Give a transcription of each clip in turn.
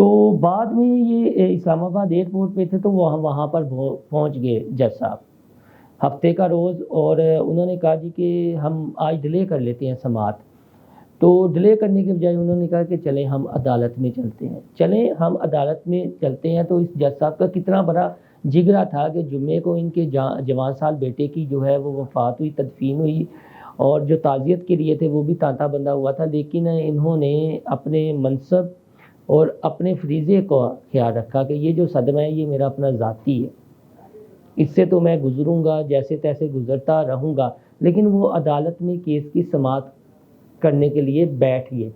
تو بعد میں یہ اسلام آباد ایئرپورٹ پہ تھے تو وہاں پر پہنچ گئے جج صاحب ہفتے کا روز، اور انہوں نے کہا جی کہ ہم آج ڈیلے کر لیتے ہیں سماعت. تو ڈیلے کرنے کے بجائے انہوں نے کہا کہ چلیں ہم عدالت میں چلتے ہیں، ہم عدالت میں چلتے ہیں. تو اس جج صاحب کا کتنا بڑا جگرا تھا کہ جمعے کو ان کے جوان سال بیٹے کی جو ہے وہ وفات ہوئی، تدفین ہوئی، اور جو تعزیت کے لیے تھے وہ بھی تانتا بندہ ہوا تھا، لیکن انہوں نے اپنے منصب اور اپنے فریضے کو خیال رکھا کہ یہ جو صدمہ ہے یہ میرا اپنا ذاتی ہے، اس سے تو میں گزروں گا، جیسے تیسے گزرتا رہوں گا. لیکن وہ عدالت میں کیس کی سماعت کرنے کے لیے بیٹھ گئے.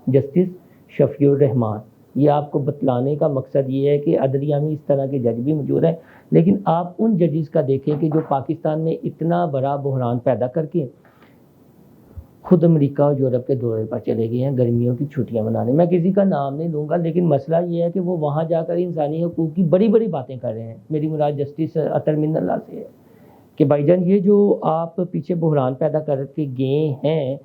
جسٹس شفیع الرحمان، یہ آپ کو بتلانے کا مقصد یہ ہے کہ عدلیہ میں اس طرح کے جج بھی موجود ہیں، لیکن آپ ان ججز کا دیکھیں کہ جو پاکستان میں اتنا بڑا بحران پیدا کر کے خود امریکہ اور یورپ کے دورے پر چلے گئے ہیں گرمیوں کی چھٹیاں منانے. میں کسی کا نام نہیں لوں گا، لیکن مسئلہ یہ ہے کہ وہ وہاں جا کر انسانی حقوق کی بڑی بڑی باتیں کر رہے ہیں. میری مراد جسٹس اطہر من اللہ سے ہے کہ بھائی جان یہ جو آپ پیچھے بحران پیدا کر کے گئے ہیں،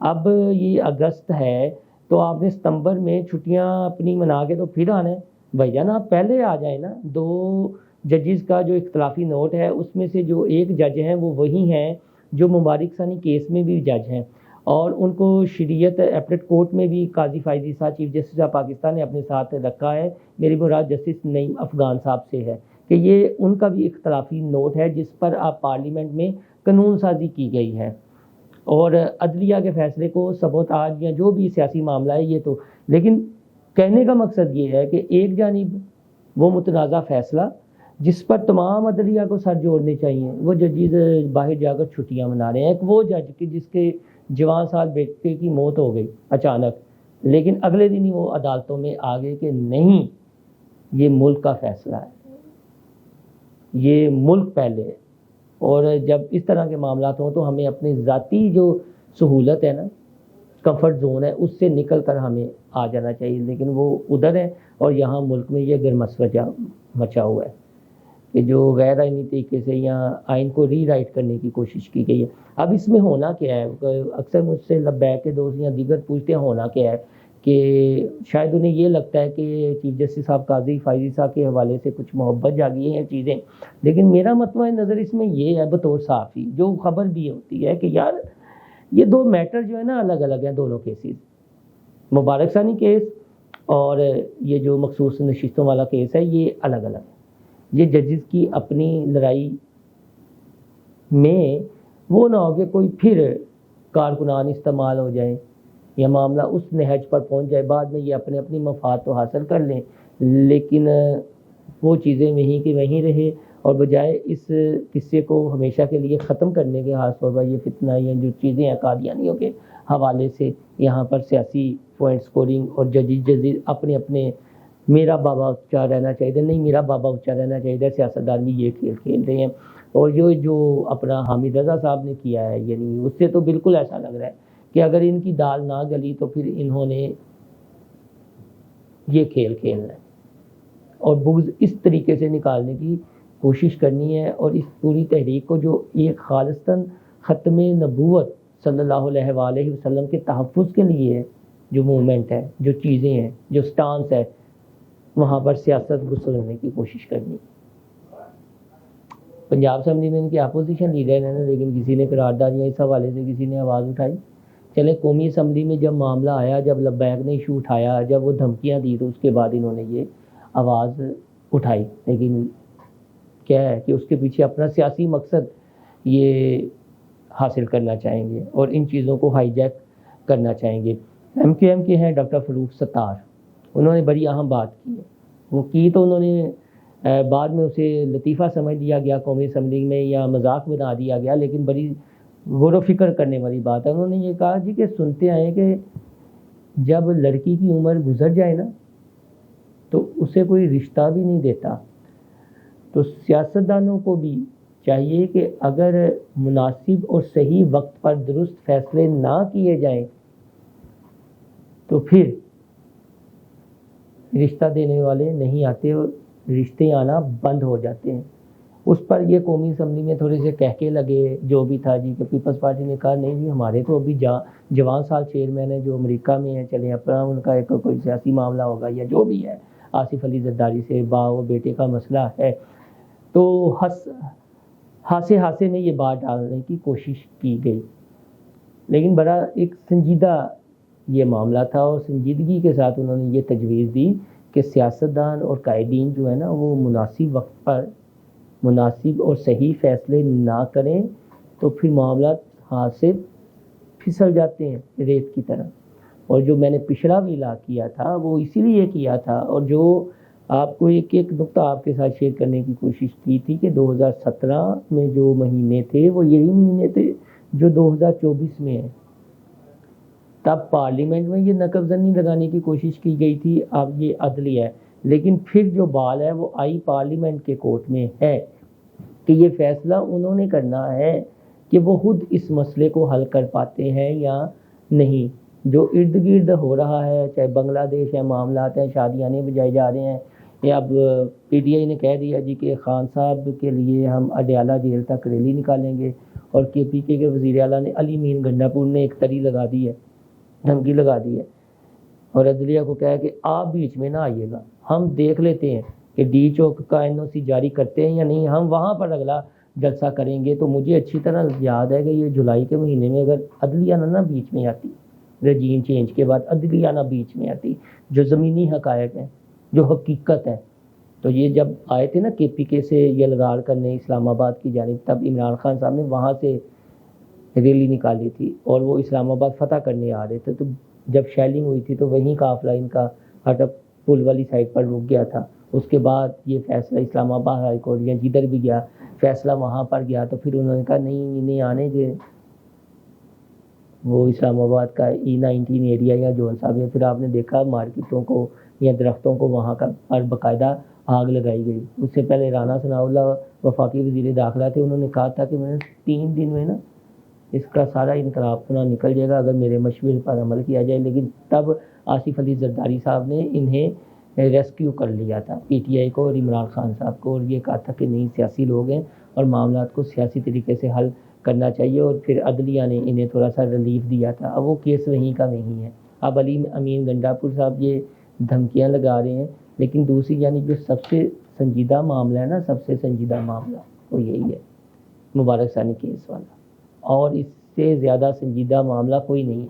اب یہ اگست ہے تو آپ نے ستمبر میں چھٹیاں اپنی منا کے تو پھر آنا ہے. بھائی جان آپ پہلے آ جائیں نا. 2 ججز کا جو اختلافی نوٹ ہے اس میں سے جو ایک جج ہیں وہ وہی ہیں جو مبارک ثانی کیس میں بھی جج ہیں، اور ان کو شریعت اپلیٹ کورٹ میں بھی قاضی فائز عیسیٰ چیف جسٹس آف پاکستان نے اپنے ساتھ رکھا ہے. میری مراد جسٹس نعیم افغان صاحب سے ہے کہ یہ ان کا بھی اختلافی نوٹ ہے جس پر آپ پارلیمنٹ میں قانون سازی کی گئی ہے، اور عدلیہ کے فیصلے کو سبوتاج یا جو بھی سیاسی معاملہ ہے یہ تو. لیکن کہنے کا مقصد یہ ہے کہ ایک جانب وہ متنازع فیصلہ جس پر تمام عدلیہ کو سر جوڑنے چاہیے، وہ ججز باہر جا کر چھٹیاں منا رہے ہیں. ایک وہ جج کہ جس کے جوان سال بیٹے کی موت ہو گئی اچانک، لیکن اگلے دن ہی وہ عدالتوں میں آ گئے کہ نہیں یہ ملک کا فیصلہ ہے، یہ ملک پہلے ہے. اور جب اس طرح کے معاملات ہوں تو ہمیں اپنی ذاتی جو سہولت ہے نا، کمفرٹ زون ہے، اس سے نکل کر ہمیں آ جانا چاہیے. لیکن وہ ادھر ہے اور یہاں ملک میں یہ گرمسوجہ مچا ہوا ہے کہ جو غیر آئینی طریقے سے یہاں آئین کو ری رائٹ کرنے کی کوشش کی گئی ہے. اب اس میں ہونا کیا ہے؟ اکثر مجھ سے لبیک کے دوست یا دیگر پوچھتے ہیں ہونا کیا ہے، کہ شاید انہیں یہ لگتا ہے کہ چیف جسٹس صاحب قاضی فائز عیسیٰ کے حوالے سے کچھ محبت جاگی ہیں چیزیں. لیکن میرا مطمع نظر اس میں یہ ہے بطور صحافی جو خبر بھی ہوتی ہے کہ یار یہ 2 میٹر جو ہے نا الگ الگ ہیں. دونوں کیسز، مبارک ثانی کیس اور یہ جو مخصوص نشستوں والا کیس ہے، یہ الگ الگ ہے. یہ ججز کی اپنی لڑائی میں وہ نہ ہو کہ کوئی پھر کارکنان استعمال ہو جائیں یا معاملہ اس نہج پر پہنچ جائے، بعد میں یہ اپنے اپنی مفاد تو حاصل کر لیں لیکن وہ چیزیں وہیں کی وہیں رہے، اور بجائے اس قصے کو ہمیشہ کے لیے ختم کرنے کے خاص طور پر یہ فتنہ یا جو چیزیں ہیں قادیانیوں کے حوالے سے یہاں پر سیاسی پوائنٹ سکورنگ اور ججز اپنے اپنے میرا بابا اونچا رہنا چاہیے، نہیں میرا بابا اونچا رہنا چاہیے، سیاستدان بھی یہ کھیل کھیل رہے ہیں. اور جو اپنا حامد رضا صاحب نے کیا ہے، یعنی اس سے تو بالکل ایسا لگ رہا ہے کہ اگر ان کی دال نہ گلی تو پھر انہوں نے یہ کھیل کھیلنا ہے اور بغض اس طریقے سے نکالنے کی کوشش کرنی ہے. اور اس پوری تحریک کو جو ایک خالصتاً ختم نبوت صلی اللہ علیہ وآلہ وسلم کے تحفظ کے لیے ہے، جو موومنٹ ہے، جو چیزیں ہیں، جو سٹانس ہے، وہاں پر سیاست گھسنے کی کوشش کرنی. پنجاب اسمبلی میں ان کی اپوزیشن لیڈر ہیں، لیکن کسی نے قرارداد یا اس حوالے سے کسی نے آواز اٹھائی. چلے قومی اسمبلی میں جب معاملہ آیا، جب لبیک نے ایشو اٹھایا، جب وہ دھمکیاں دی تو اس کے بعد انہوں نے یہ آواز اٹھائی. لیکن کیا ہے کہ اس کے پیچھے اپنا سیاسی مقصد یہ حاصل کرنا چاہیں گے اور ان چیزوں کو ہائی جیک کرنا چاہیں گے. ایم کیو ایم کے ہیں ڈاکٹر فروخ ستار، انہوں نے بڑی اہم بات کی ہے. وہ کی تو انہوں نے بعد میں اسے لطیفہ سمجھ لیا گیا قومی اسمبلی میں یا مذاق بنا دیا گیا، لیکن بڑی غور و فکر کرنے والی بات ہے. انہوں نے یہ کہا جی کہ سنتے آئے کہ جب لڑکی کی عمر گزر جائے نا تو اسے کوئی رشتہ بھی نہیں دیتا. تو سیاستدانوں کو بھی چاہیے کہ اگر مناسب اور صحیح وقت پر درست فیصلے نہ کیے جائیں تو پھر رشتہ دینے والے نہیں آتے اور رشتے آنا بند ہو جاتے ہیں. اس پر یہ قومی اسمبلی میں تھوڑے سے کہکے لگے جو بھی تھا جی، کہ پیپلز پارٹی نے کہا نہیں جی ہمارے تو ابھی جوان صاحب چیئرمین ہیں جو امریکہ میں ہیں، چلیں اپنا ان کا ایک کوئی سیاسی معاملہ ہوگا یا جو بھی ہے، آصف علی زرداری سے و بیٹے کا مسئلہ ہے، تو ہاسے میں یہ بات ڈالنے کی کوشش کی گئی، لیکن بڑا ایک سنجیدہ یہ معاملہ تھا اور سنجیدگی کے ساتھ انہوں نے یہ تجویز دی کہ سیاستدان اور قائدین جو ہے نا وہ مناسب وقت پر مناسب اور صحیح فیصلے نہ کریں تو پھر معاملات ہاتھ سے پھسل جاتے ہیں ریت کی طرح۔ اور جو میں نے پچھلا ویلا کیا تھا وہ اسی لیے کیا تھا، اور جو آپ کو ایک نقطہ آپ کے ساتھ شیئر کرنے کی کوشش کی تھی کہ 2017 میں جو مہینے تھے وہ یہی مہینے تھے جو 2024 میں ہیں۔ تب پارلیمنٹ میں یہ نقب زنی لگانے کی کوشش کی گئی تھی، اب یہ عدلیہ ہے، لیکن پھر جو بال ہے وہ آئی پارلیمنٹ کے کورٹ میں ہے کہ یہ فیصلہ انہوں نے کرنا ہے کہ وہ خود اس مسئلے کو حل کر پاتے ہیں یا نہیں۔ جو ارد گرد ہو رہا ہے، چاہے بنگلہ دیش ہے، معاملات ہیں، شادیانے بجائے جا رہے ہیں، یا اب پی ٹی آئی نے کہہ دیا جی کہ خان صاحب کے لیے ہم اڈیالہ جیل تک ریلی نکالیں گے، اور کے پی کے وزیر اعلیٰ نے علی مین گنڈا پور نے ایک تری لگا دی ہے، دھمکی لگا دی ہے، اور عدلیہ کو کہا کہ آپ بیچ میں نہ آئیے گا، ہم دیکھ لیتے ہیں کہ ڈی چوک کا این او سی جاری کرتے ہیں یا نہیں، ہم وہاں پر اگلا جلسہ کریں گے۔ تو مجھے اچھی طرح یاد ہے کہ یہ جولائی کے مہینے میں اگر عدلیہ نہ بیچ میں آتی، رجیم چینج کے بعد عدلیہ نہ بیچ میں آتی، جو زمینی حقائق ہیں، جو حقیقت ہے، تو یہ جب آئے تھے نا کے پی کے سے یلغار کرنے اسلام آباد کی جانب، تب عمران خان صاحب نے وہاں سے ریلی نکالی تھی اور وہ اسلام آباد فتح کرنے آ رہے تھے، تو جب شیلنگ ہوئی تھی تو وہیں قافلہ ان کا ہٹپ پل والی سائڈ پر رک گیا تھا۔ اس کے بعد یہ فیصلہ اسلام آباد ہائی کورٹ یا جدھر بھی گیا فیصلہ وہاں پر گیا، تو پھر انہوں نے کہا نہیں انہیں آنے دیں، وہ اسلام آباد کا E19 ایریا یا جون صاحب ہے۔ پھر آپ نے دیکھا مارکیٹوں کو یا درختوں کو وہاں کا پر باقاعدہ آگ لگائی گئی۔ اس سے پہلے رانا ثناء اللہ وفاقی وزیر داخلہ تھے، انہوں نے کہا تھا کہ میں 3 دن میں نا اس کا سارا انقلاب پورا نکل جائے گا اگر میرے مشورے پر عمل کیا جائے، لیکن تب آصف علی زرداری صاحب نے انہیں ریسکیو کر لیا تھا، پی ٹی آئی کو اور عمران خان صاحب کو، اور یہ کہا تھا کہ نہیں سیاسی لوگ ہیں اور معاملات کو سیاسی طریقے سے حل کرنا چاہیے، اور پھر عدلیہ نے انہیں تھوڑا سا ریلیف دیا تھا۔ اب وہ کیس وہیں کا وہیں ہے، اب علی امین گنڈا پور صاحب یہ دھمکیاں لگا رہے ہیں، لیکن دوسری یعنی جو سب سے سنجیدہ معاملہ ہے نا، سب سے سنجیدہ معاملہ وہ یہی ہے مبارک ثانی کیس والا، اور اس سے زیادہ سنجیدہ معاملہ کوئی نہیں ہے،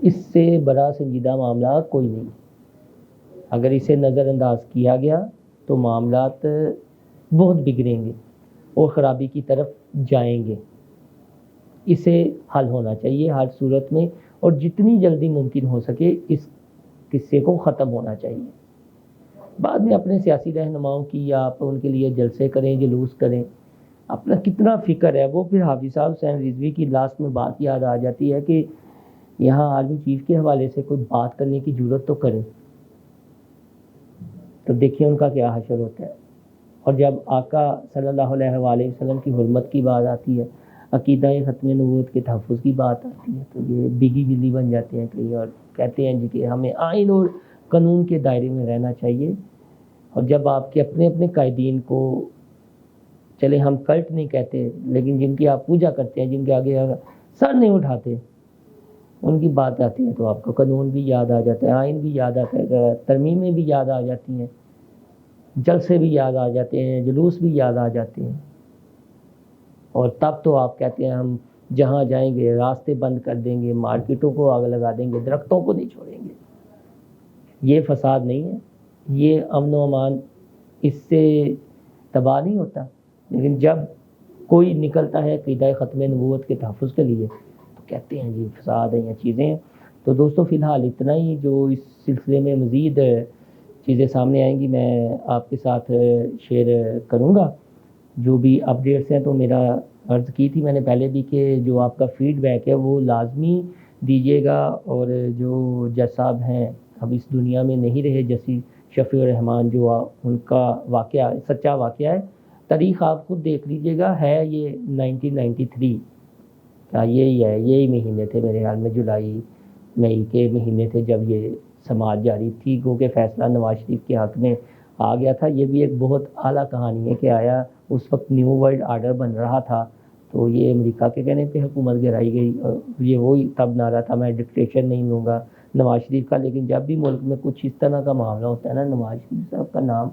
اس سے بڑا سنجیدہ معاملہ کوئی نہیں ہے۔ اگر اسے نظر انداز کیا گیا تو معاملات بہت بگڑیں گے اور خرابی کی طرف جائیں گے۔ اسے حل ہونا چاہیے ہر صورت میں، اور جتنی جلدی ممکن ہو سکے اس قصے کو ختم ہونا چاہیے۔ بعد میں اپنے سیاسی رہنماؤں کی آپ ان کے لیے جلسے کریں، جلوس کریں، اپنا کتنا فکر ہے، وہ پھر حافظ صاحب حسین رضوی کی لاسٹ میں بات یاد آ جاتی ہے کہ یہاں آرمی چیف کے حوالے سے کوئی بات کرنے کی ضرورت تو کریں، تو دیکھیں ان کا کیا حشر ہوتا ہے۔ اور جب آقا صلی اللہ علیہ وآلہ وسلم کی حرمت کی بات آتی ہے، عقیدہ ختم نبوت کے تحفظ کی بات آتی ہے، تو یہ بگی بلی بن جاتے ہیں کئی، اور کہتے ہیں جی کہ ہمیں آئین اور قانون کے دائرے میں رہنا چاہیے۔ اور جب آپ کے اپنے اپنے قائدین کو، چلے ہم کلٹ نہیں کہتے، لیکن جن کی آپ پوجا کرتے ہیں، جن کے آگے سر نہیں اٹھاتے، ان کی بات آتی ہے تو آپ کو قانون بھی یاد آ جاتا ہے، آئین بھی یاد آتا ہے، ترمیمیں بھی یاد آ جاتی ہیں، جلسے بھی یاد آ جاتے ہیں، جلوس بھی یاد آ جاتے ہیں، اور تب تو آپ کہتے ہیں ہم جہاں جائیں گے راستے بند کر دیں گے، مارکیٹوں کو آگ لگا دیں گے، درختوں کو نہیں چھوڑیں گے۔ یہ فساد نہیں ہے، یہ امن و امان اس سے تباہ نہیں ہوتا، لیکن جب کوئی نکلتا ہے عقیدہ ختم نبوت کے تحفظ کے لیے تو کہتے ہیں جی فساد ہیں یا چیزیں ہیں۔ تو دوستو فی الحال اتنا ہی، جو اس سلسلے میں مزید چیزیں سامنے آئیں گی میں آپ کے ساتھ شیئر کروں گا۔ جو بھی اپڈیٹس ہیں تو میرا عرض کی تھی میں نے پہلے بھی کہ جو آپ کا فیڈ بیک ہے وہ لازمی دیجیے گا، اور جو جج صاحب ہیں اب اس دنیا میں نہیں رہے، جیسی شفیع الرحمان، جو ان کا واقعہ سچا واقعہ ہے، تاریخ آپ خود دیکھ لیجیے گا، ہے یہ 1993 کا، یہی ہے، یہی مہینے تھے میرے خیال میں، جولائی مئی کے مہینے تھے جب یہ سماعت جاری تھی، گو کہ فیصلہ نواز شریف کے حق میں آ گیا تھا۔ یہ بھی ایک بہت اعلیٰ کہانی ہے کہ آیا اس وقت نیو ورلڈ آرڈر بن رہا تھا، تو یہ امریکہ کے کہنے پہ حکومت گرائی گئی، اور یہ وہی تب نعرہ تھا میں ڈکٹیشن نہیں لوں گا نواز شریف کا۔ لیکن جب بھی ملک میں کچھ اس طرح کا معاملہ ہوتا ہے نا، نواز شریف صاحب کا نام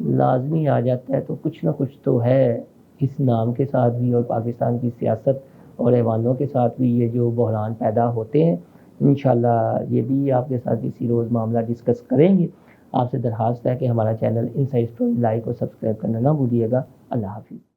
لازمی آ جاتا ہے، تو کچھ نہ کچھ تو ہے اس نام کے ساتھ بھی، اور پاکستان کی سیاست اور ایوانوں کے ساتھ بھی یہ جو بحران پیدا ہوتے ہیں۔ انشاءاللہ یہ بھی آپ کے ساتھ کسی روز معاملہ ڈسکس کریں گے۔ آپ سے درخواست ہے کہ ہمارا چینل انسائڈ اسٹوری لائک اور سبسکرائب کرنا نہ بھولیے گا۔ اللہ حافظ۔